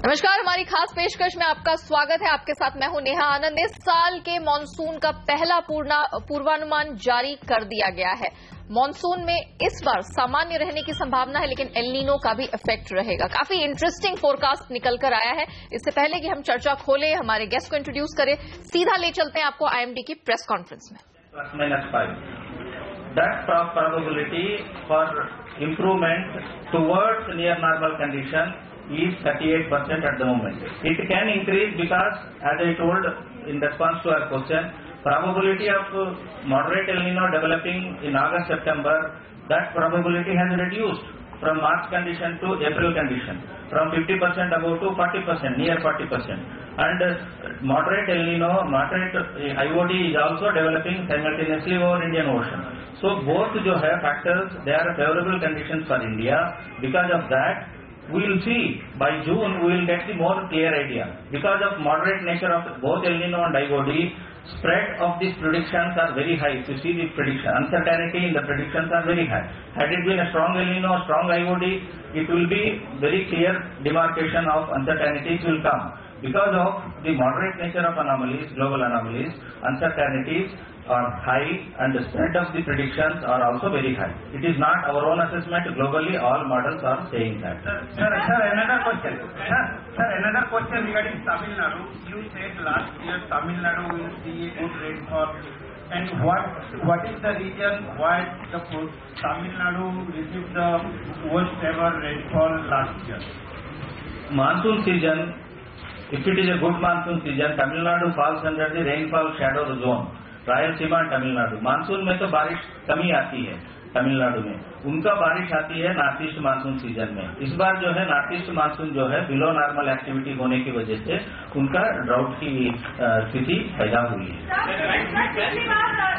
नमस्कार, हमारी खास पेशकश में आपका स्वागत है। आपके साथ मैं हूं नेहा आनंद। इस साल के मॉनसून का पहला पूर्वानुमान जारी कर दिया गया है। मॉनसून में इस बार सामान्य रहने की संभावना है, लेकिन एल नीनो का भी इफेक्ट रहेगा। काफी इंटरेस्टिंग फोरकास्ट निकल कर आया है। इससे पहले कि हम चर्चा खोलें, हमारे गेस्ट को इंट्रोड्यूस करें, सीधा ले चलते हैं आपको आईएमडी की प्रेस कॉन्फ्रेंस में। That probability for improvement towards near normal condition is 38% at the moment. It can increase because, as I told in response to our question, probability of moderate El Nino developing in August-September, that probability has reduced from March condition to April condition, from 50% above to 40%, near 40%. And moderate El Nino, moderate IOD is also developing simultaneously over Indian Ocean. So both जो है factors, they are favorable conditions for India. Because of that, we will see by June we will get the more clear idea. Because of moderate nature of both El Nino and IOD, spread of these predictions are very high. If you see the prediction, uncertainty in the predictions are very high. Had it been a strong El Nino, strong IOD, it will be very clear demarcation of uncertainties will come. Because of the moderate nature of anomalies, global anomalies, uncertainties are high and the spread of the predictions are also very high. It is not our own assessment. Globally, all models are saying that. Sir, another question. Sir, another question regarding Tamil Nadu. You said last year Tamil Nadu will see a good rainfall. And what is the reason why the Tamil Nadu received the worst ever rainfall last year? Monsoon season, if it is a good monsoon season, Tamil Nadu falls under the rainfall shadow zone. Rayalaseema Tamil Nadu monsoon में तो बारिश कमी आती है तमिलनाडु में, उनका बारिश आती है नॉर्थ ईस्ट मानसून सीजन में। इस बार जो है नॉर्थ ईस्ट मानसून जो है बिलो नॉर्मल एक्टिविटी होने की वजह से उनका ड्राउट की स्थिति पैदा हुई है।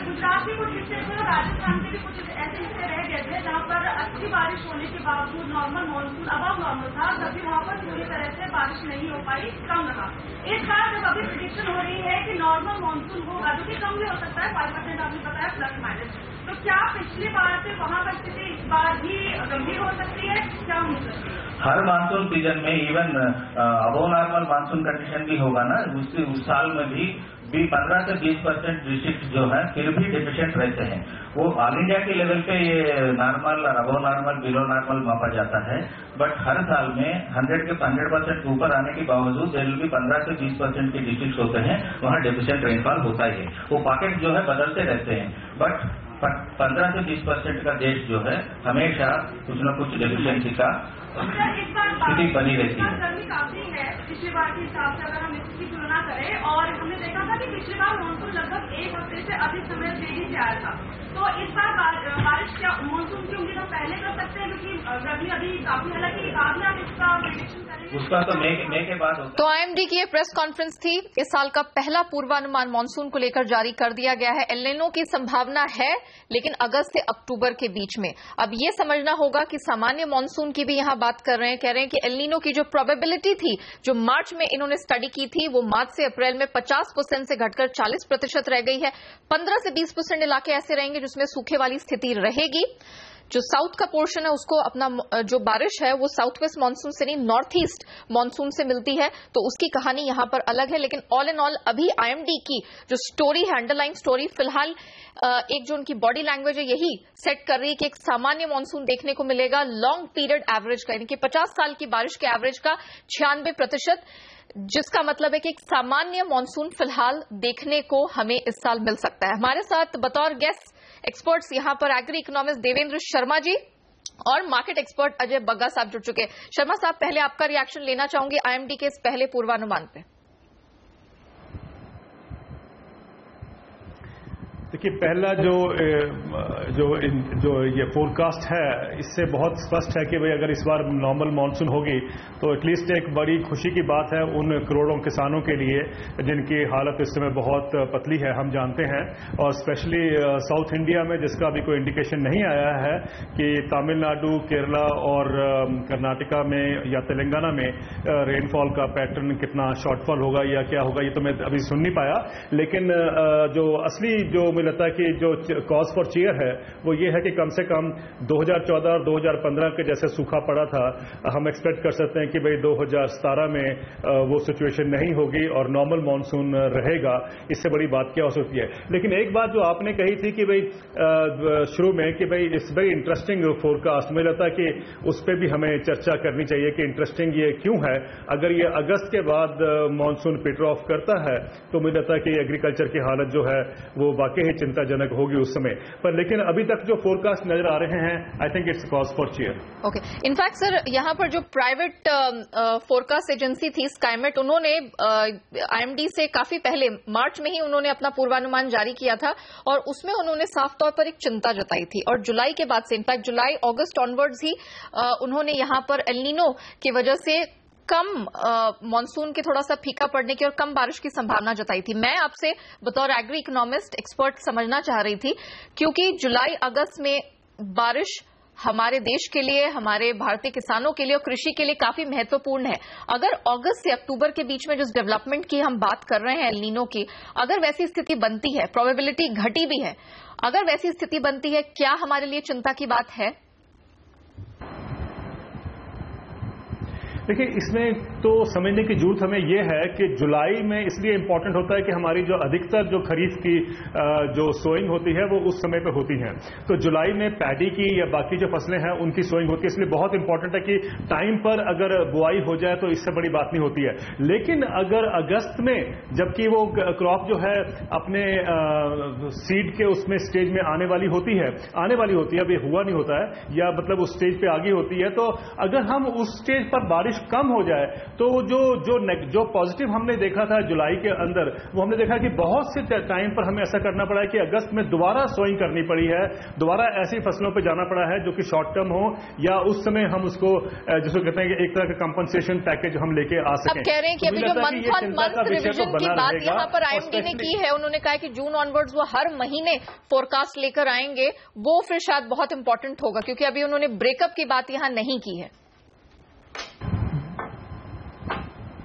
गुजरात के कुछ हिस्से में, राजस्थान के भी कुछ ऐसे हिस्से रह गए थे जहाँ पर अच्छी बारिश होने के बावजूद नॉर्मल मानसून अबव नॉर्मल था, तभी वहाँ पर पूरी तरह से बारिश नहीं हो पाई, कम रहा। इस बार जब अभी प्रेडिक्शन हो रही है कि नॉर्मल मानसून होगा, जो कि कम भी हो सकता है, 5% आपने बताया प्लस माइनस, तो क्या पिछली बार से वहाँ पर स्थिति इस बार भी गंभीर हो सकती है? क्या हो सकती है? हर मानसून सीजन में even above normal monsoon condition भी होगा ना, उस साल में भी 15 से 20% डिस्ट्रिक्ट जो है फिर भी डेफिशिएंट रहते हैं। वो ऑल इंडिया के लेवल पे ये नॉर्मल और अबव नॉर्मल बिलो नॉर्मल मापा जाता है, बट हर साल में 100% ऊपर आने के बावजूद देयर विल बी 15 से 20% के डिस्ट्रिक्ट होते हैं, वहाँ डेफिशिएंट रेनफॉल होता ही है। वो पॉकेट जो है बदलते रहते हैं, बट 15 से 20% का देश जो है हमेशा कुछ न कुछ डेफिशिएंसी का स्थिति बनी रहती है। गर्मी काफी है पिछली बार के हिसाब से, अगर हम इसकी तुलना करें, और हमने देखा था कि पिछली बार मानसून लगभग 1 हफ्ते से अधिक समय देरी से आया था। तो इस बार बारिश क्या मानसून की उम्मीद हम पहले कर सकते हैं, क्योंकि गर्मी अभी काफी, हालांकि बाद में आप इसका प्रेडिक्शन करेंगे? उसका तो मई के बाद होता है। तो आईएमडी की ये प्रेस कॉन्फ्रेंस थी। इस साल का पहला पूर्वानुमान मानसून को लेकर जारी कर दिया गया है। एल नीनो की संभावना है, लेकिन अगस्त से अक्टूबर के बीच में। अब ये समझना होगा कि सामान्य मानसून की भी यहां बात कर रहे हैं, कह रहे हैं कि एल नीनो की जो प्रोबेबिलिटी थी, जो मार्च में इन्होंने स्टडी की थी, वो मार्च से अप्रैल में 50% से घटकर 40% रह गई है। 15 से 20% इलाके ऐसे रहेंगे जिसमें सूखे वाली स्थिति रहेगी। जो साउथ का पोर्शन है उसको अपना जो बारिश है वो साउथ वेस्ट मानसून से नहीं, नॉर्थ ईस्ट मानसून से मिलती है, तो उसकी कहानी यहां पर अलग है। लेकिन ऑल इन ऑल अभी आईएमडी की जो स्टोरी है, अंडरलाइन स्टोरी, फिलहाल एक जो उनकी बॉडी लैंग्वेज है यही सेट कर रही है कि एक सामान्य मानसून देखने को मिलेगा, लॉन्ग पीरियड एवरेज का, यानी कि 50 साल की बारिश के एवरेज का 96%, जिसका मतलब है कि एक सामान्य मानसून फिलहाल देखने को हमें इस साल मिल सकता है। हमारे साथ बतौर गेस्ट एक्सपर्ट्स यहां पर एग्री इकोनॉमिस्ट देवेंद्र शर्मा जी और मार्केट एक्सपर्ट अजय बग्गा साहब जुड़ चुके हैं। शर्मा साहब, पहले आपका रिएक्शन लेना चाहूंगी आईएमडी के इस पहले पूर्वानुमान पे। देखिए, पहला जो ये फोरकास्ट है, इससे बहुत स्पष्ट है कि भाई अगर इस बार नॉर्मल मानसून होगी तो एटलीस्ट एक बड़ी खुशी की बात है उन करोड़ों किसानों के लिए जिनकी हालत इस समय बहुत पतली है, हम जानते हैं। और स्पेशली साउथ इंडिया में, जिसका अभी कोई इंडिकेशन नहीं आया है कि तमिलनाडु, केरला और कर्नाटका में या तेलंगाना में रेनफॉल का पैटर्न कितना शॉर्टफॉल होगा या क्या होगा, ये तो मैं अभी सुन नहीं पाया। लेकिन जो असली जो मुझे लगता है कि जो कॉज फॉर चीयर है वो ये है कि कम से कम 2014 और 2015 के जैसे सूखा पड़ा था, हम एक्सपेक्ट कर सकते हैं कि भाई 2017 में वो सिचुएशन नहीं होगी और नॉर्मल मॉनसून रहेगा। इससे बड़ी बात क्या हो सकती है। लेकिन एक बात जो आपने कही थी कि भाई शुरू में कि भाई इट्स वेरी इंटरेस्टिंग फोरकास्ट, मुझे लगता है कि उस पर भी हमें चर्चा करनी चाहिए कि इंटरेस्टिंग ये क्यों है। अगर ये अगस्त के बाद मॉनसून पेटर ऑफ करता है तो मुझे लगता है कि एग्रीकल्चर की हालत जो है वो वाकई ही चिंताजनक होगी उस समय पर। लेकिन अभी तक जो फोरकास्ट नजर आ रहे हैं, I think it's cause for cheer. Okay, in fact sir यहाँ पर जो प्राइवेट फोरकास्ट एजेंसी थी स्काईमेट, उन्होंने आईएमडी से काफी पहले मार्च में ही उन्होंने अपना पूर्वानुमान जारी किया था और उसमें उन्होंने साफ तौर पर एक चिंता जताई थी। और जुलाई के बाद से, इनफैक्ट जुलाई अगस्त ऑनवर्ड्स ही उन्होंने यहाँ पर एल नीनो की वजह से कम मॉनसून के थोड़ा सा फीका पड़ने की और कम बारिश की संभावना जताई थी। मैं आपसे बतौर एग्री इकोनॉमिस्ट एक्सपर्ट समझना चाह रही थी, क्योंकि जुलाई अगस्त में बारिश हमारे देश के लिए, हमारे भारतीय किसानों के लिए और कृषि के लिए काफी महत्वपूर्ण है। अगर अगस्त से अक्टूबर के बीच में जिस डेवलपमेंट की हम बात कर रहे हैं एल नीनो की, अगर वैसी स्थिति बनती है, प्रोबेबिलिटी घटी भी है, अगर वैसी स्थिति बनती है, क्या हमारे लिए चिंता की बात है? देखिए, इसमें तो समझने की जरूरत हमें यह है कि जुलाई में इसलिए इंपॉर्टेंट होता है कि हमारी जो अधिकतर जो खरीफ की जो सोइंग होती है वो उस समय पे होती है। तो जुलाई में पैडी की या बाकी जो फसलें हैं उनकी सोइंग होती है, इसलिए बहुत इंपॉर्टेंट है कि टाइम पर अगर बुआई हो जाए तो इससे बड़ी बात नहीं होती है। लेकिन अगर अगस्त में जबकि वो क्रॉप जो है अपने सीड के उसमें स्टेज में आने वाली होती है, अभी हुआ नहीं होता है या मतलब उस स्टेज पे आगे होती है, तो अगर हम उस स्टेज पर बारिश कम हो जाए तो जो पॉजिटिव हमने देखा था जुलाई के अंदर, वो हमने देखा कि बहुत से टाइम पर हमें ऐसा करना पड़ा है कि अगस्त में दोबारा सोइंग करनी पड़ी है, दोबारा ऐसी फसलों पे जाना पड़ा है जो कि शॉर्ट टर्म हो या उस समय हम उसको जिसको कहते हैं कि एक तरह का कंपनसेशन पैकेज हम लेके आ सकें। अब कह रहे हैं कि अभी जो मंथ रिवीजन की बात यहाँ पर आईएमडी ने की है, उन्होंने कहा कि जून ऑनवर्ड्स वो हर महीने फोरकास्ट लेकर आएंगे, वो फिर शायद बहुत इंपॉर्टेंट होगा, क्योंकि अभी उन्होंने ब्रेकअप की बात यहाँ नहीं की है।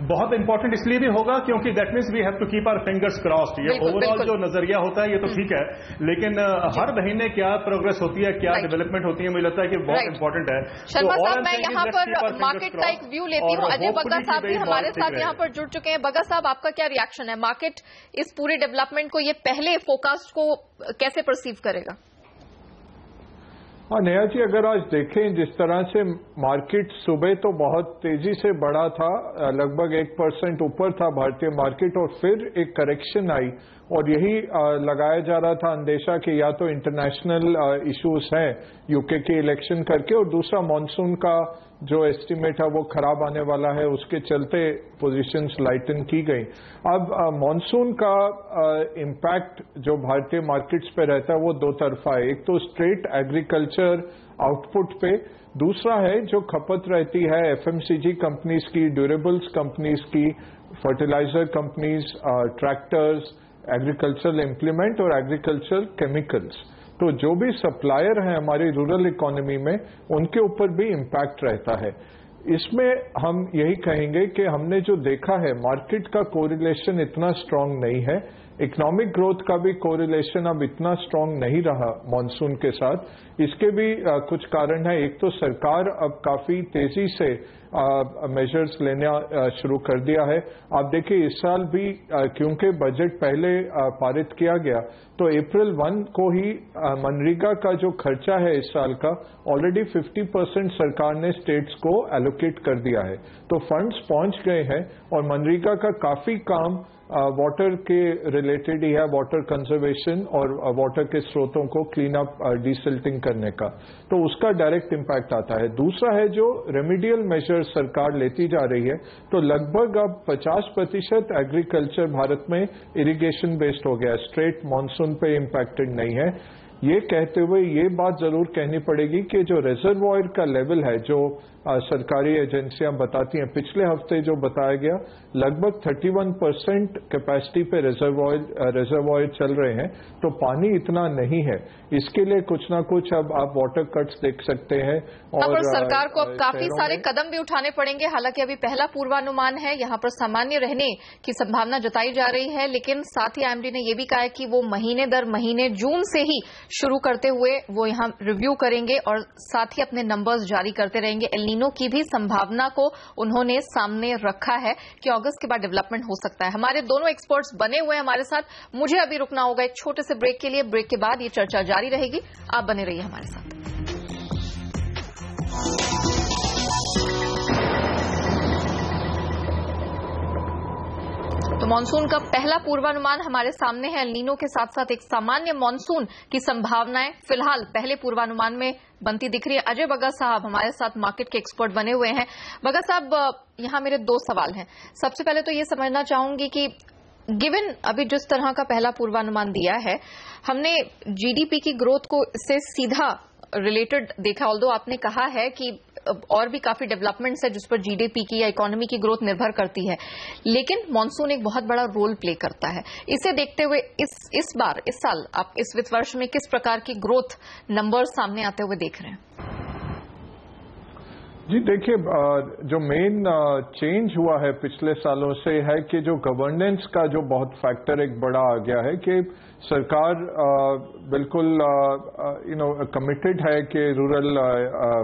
बहुत इंपॉर्टेंट इसलिए भी होगा क्योंकि that means we have to keep our fingers crossed. ये ओवरऑल जो नजरिया होता है ये तो ठीक है, लेकिन हर महीने क्या प्रोग्रेस होती है, क्या डेवलपमेंट होती है, मुझे लगता है कि बहुत इंपॉर्टेंट है। शर्मा साहब, मैं यहाँ पर मार्केट का एक व्यू लेती हूँ। अजय बग्गा साहब भी हमारे साथ यहाँ पर जुड़ चुके हैं। बग्गा साहब, आपका क्या रिएक्शन है? मार्केट इस पूरे डेवलपमेंट को, ये पहले फोरकास्ट को कैसे परसीव करेगा? हाँ नेहा जी, अगर आज देखें जिस तरह से मार्केट सुबह तो बहुत तेजी से बढ़ा था, लगभग 1% ऊपर था भारतीय मार्केट, और फिर एक करेक्शन आई और यही लगाया जा रहा था अंदेशा कि या तो इंटरनेशनल इश्यूज हैं यूके के इलेक्शन करके, और दूसरा मॉनसून का जो एस्टिमेट है वो खराब आने वाला है, उसके चलते पोजीशंस लाइटन की गई। अब मॉनसून का इम्पैक्ट जो भारतीय मार्केट्स पे रहता है वो दो तरफा है। एक तो स्ट्रेट एग्रीकल्चर आउटपुट पे, दूसरा है जो खपत रहती है एफएमसीजी कंपनीज की, ड्यूरेबल्स कंपनीज की, fertiliser companies, tractors, agricultural implement और एग्रीकल्चरल केमिकल्स। तो जो भी सप्लायर हैं हमारी रूरल इकोनॉमी में, उनके ऊपर भी इम्पैक्ट रहता है। इसमें हम यही कहेंगे कि हमने जो देखा है मार्केट का कोरिलेशन इतना स्ट्रांग नहीं है, इकोनॉमिक ग्रोथ का भी कोरिलेशन अब इतना स्ट्रांग नहीं रहा मॉनसून के साथ। इसके भी कुछ कारण है। एक तो सरकार अब काफी तेजी से मेजर्स लेना शुरू कर दिया है। आप देखिए इस साल भी क्योंकि बजट पहले पारित किया गया, तो अप्रैल 1 को ही मनरेगा का जो खर्चा है इस साल का ऑलरेडी 50% सरकार ने स्टेट्स को एलोकेट कर दिया है। तो फंड्स पहुंच गए हैं और मनरेगा का काफी काम वाटर के रिलेटेड ही है, वाटर कंजर्वेशन और वाटर के स्रोतों को क्लीन अप, डिसिल्टिंग करने का, तो उसका डायरेक्ट इम्पैक्ट आता है। दूसरा है जो रेमेडियल मेजर्स सरकार लेती जा रही है, तो लगभग अब 50% एग्रीकल्चर भारत में इरिगेशन बेस्ड हो गया है, स्ट्रेट मॉनसून पे इम्पैक्टेड नहीं है। ये कहते हुए ये बात जरूर कहनी पड़ेगी कि जो रिजर्वॉयर का लेवल है, जो सरकारी एजेंसियां बताती हैं, पिछले हफ्ते जो बताया गया लगभग 31% कैपेसिटी पे रिजर्वॉयर चल रहे हैं, तो पानी इतना नहीं है। इसके लिए कुछ ना कुछ अब आप वाटर कट्स देख सकते हैं और सरकार को अब काफी सारे कदम भी उठाने पड़ेंगे। हालांकि अभी पहला पूर्वानुमान है, यहां पर सामान्य रहने की संभावना जताई जा रही है, लेकिन साथ ही आईएमडी ने यह भी कहा है कि वो महीने दर महीने जून से ही शुरू करते हुए वो यहां रिव्यू करेंगे और साथ ही अपने नंबर्स जारी करते रहेंगे। एल नीनो की भी संभावना को उन्होंने सामने रखा है कि अगस्त के बाद डेवलपमेंट हो सकता है। हमारे दोनों एक्सपर्ट्स बने हुए हैं हमारे साथ। मुझे अभी रुकना होगा एक छोटे से ब्रेक के लिए। ब्रेक के बाद ये चर्चा जारी रहेगी, आप बने रहिए हमारे साथ। तो मानसून का पहला पूर्वानुमान हमारे सामने है। एल नीनो के साथ साथ एक सामान्य मानसून की संभावनाएं फिलहाल पहले पूर्वानुमान में बनती दिख रही है। अजय बग्गा साहब हमारे साथ मार्केट के एक्सपर्ट बने हुए हैं। बग्गा साहब, यहां मेरे दो सवाल हैं। सबसे पहले तो ये समझना चाहूंगी कि गिवन अभी जिस तरह का पहला पूर्वानुमान दिया है, हमने जीडीपी की ग्रोथ को इससे सीधा रिलेटेड देखा, ऑल्दो आपने कहा है कि और भी काफी डेवलपमेंट्स है जिस पर जीडीपी की या इकोनॉमी की ग्रोथ निर्भर करती है, लेकिन मॉनसून एक बहुत बड़ा रोल प्ले करता है। इसे देखते हुए इस साल आप इस वित्त वर्ष में किस प्रकार की ग्रोथ नंबर सामने आते हुए देख रहे हैं? जी देखिए, जो मेन चेंज हुआ है पिछले सालों से है कि जो गवर्नेंस का जो बहुत फैक्टर एक बड़ा आ गया है कि सरकार बिल्कुल कमिटेड है कि रूरल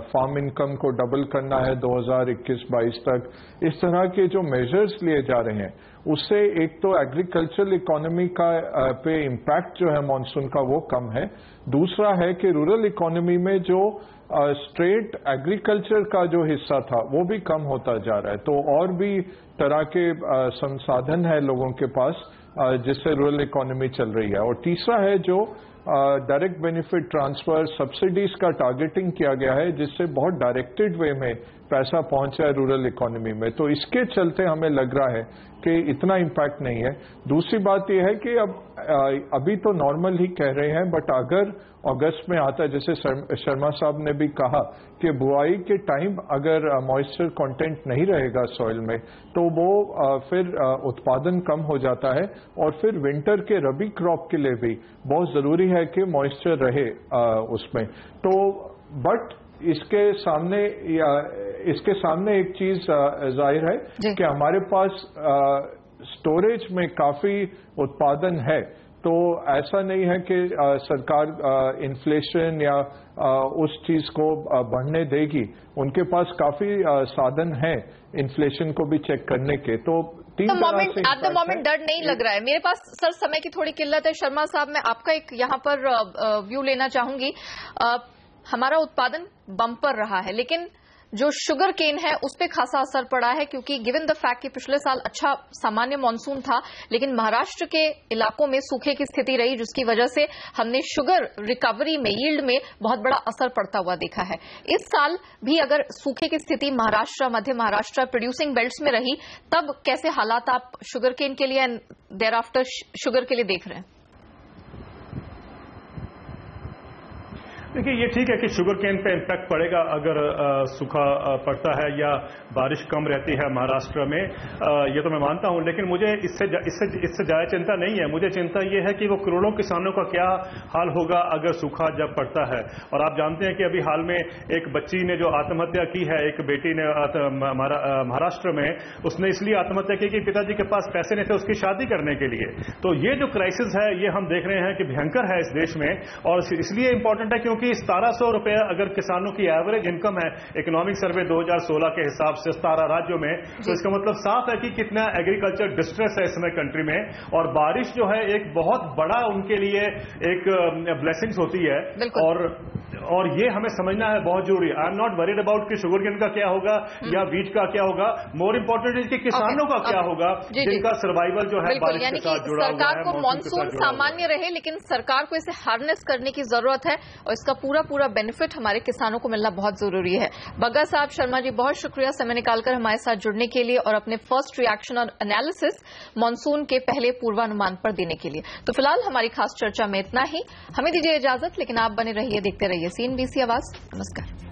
फार्म इनकम को डबल करना है 2021-22 तक। इस तरह के जो मेजर्स लिए जा रहे हैं उससे एक तो एग्रीकल्चरल इकोनॉमी का पे इम्पैक्ट जो है मॉनसून का वो कम है। दूसरा है कि रूरल इकोनॉमी में जो स्ट्रेट एग्रीकल्चर का जो हिस्सा था वो भी कम होता जा रहा है, तो और भी तरह के संसाधन है लोगों के पास जिससे रूरल इकोनॉमी चल रही है। और तीसरा है जो डायरेक्ट बेनिफिट ट्रांसफर सब्सिडीज का टारगेटिंग किया गया है जिससे बहुत डायरेक्टेड वे में पैसा पहुंचा है रूरल इकोनॉमी में, तो इसके चलते हमें लग रहा है कि इतना इम्पैक्ट नहीं है। दूसरी बात यह है कि अभी तो नॉर्मल ही कह रहे हैं, बट अगर अगस्त में आता है, जैसे शर्मा साहब ने भी कहा कि बुआई के टाइम अगर मॉइस्चर कंटेंट नहीं रहेगा सॉइल में तो वो फिर उत्पादन कम हो जाता है और फिर विंटर के रबी क्रॉप के लिए भी बहुत जरूरी है कि मॉइस्चर रहे उसमें। तो बट इसके सामने एक चीज जाहिर है कि हमारे पास स्टोरेज में काफी उत्पादन है, तो ऐसा नहीं है कि सरकार इन्फ्लेशन या उस चीज को बढ़ने देगी। उनके पास काफी साधन हैं इन्फ्लेशन को भी चेक करने के। तो एट द मोमेंट डर नहीं लग रहा है मेरे पास। सर, समय की थोड़ी किल्लत है। शर्मा साहब, मैं आपका एक यहां पर व्यू लेना चाहूंगी। हमारा उत्पादन बम्पर रहा है, लेकिन जो शुगर केन है उस पर खासा असर पड़ा है, क्योंकि गिवन द फैक्ट कि पिछले साल अच्छा सामान्य मॉनसून था, लेकिन महाराष्ट्र के इलाकों में सूखे की स्थिति रही, जिसकी वजह से हमने शुगर रिकवरी में, यील्ड में बहुत बड़ा असर पड़ता हुआ देखा है। इस साल भी अगर सूखे की स्थिति महाराष्ट्र, मध्य महाराष्ट्र प्रोड्यूसिंग बेल्ट्स में रही, तब कैसे हालात आप शुगर केन के लिए एंड देयर आफ्टर शुगर के लिए देख रहे हैं? देखिए, ये ठीक है कि शुगर केन पे इम्पैक्ट पड़ेगा अगर सूखा पड़ता है या बारिश कम रहती है महाराष्ट्र में, ये तो मैं मानता हूं, लेकिन मुझे इससे ज्यादा चिंता नहीं है। मुझे चिंता ये है कि वो करोड़ों किसानों का क्या हाल होगा अगर सूखा जब पड़ता है। और आप जानते हैं कि अभी हाल में एक बच्ची ने जो आत्महत्या की है, एक बेटी ने महाराष्ट्र में, उसने इसलिए आत्महत्या की कि पिताजी के पास पैसे नहीं थे उसकी शादी करने के लिए। तो ये जो क्राइसिस है ये हम देख रहे हैं कि भयंकर है इस देश में, और इसलिए इंपॉर्टेंट है क्योंकि 1700 रुपए अगर किसानों की एवरेज इनकम है इकोनॉमिक सर्वे 2016 के हिसाब से 17 राज्यों में, तो इसका मतलब साफ है कि कितना एग्रीकल्चर डिस्ट्रेस है इस समय कंट्री में। और बारिश जो है एक बहुत बड़ा उनके लिए एक ब्लेसिंग्स होती है, और ये हमें समझना है बहुत जरूरी। I am not worried about कि शुगर केन का क्या होगा या वीट का क्या होगा, मोर इंपॉर्टेंट है कि किसानों का क्या होगा जिनका सर्वाइवल जो है बारिश के साथ जुड़ा हुआ है। सरकार को मॉनसून सामान्य रहे, लेकिन सरकार को इसे हार्नेस करने की जरूरत है, और इसका उसका पूरा बेनिफिट हमारे किसानों को मिलना बहुत जरूरी है। बग्गा साहब, शर्मा जी, बहुत शुक्रिया समय निकालकर हमारे साथ जुड़ने के लिए और अपने फर्स्ट रिएक्शन और एनालिसिस मानसून के पहले पूर्वानुमान पर देने के लिए। तो फिलहाल हमारी खास चर्चा में इतना ही। हमें दीजिए इजाजत, लेकिन आप बने रहिए, देखते रहिए CNBC आवाज। नमस्कार।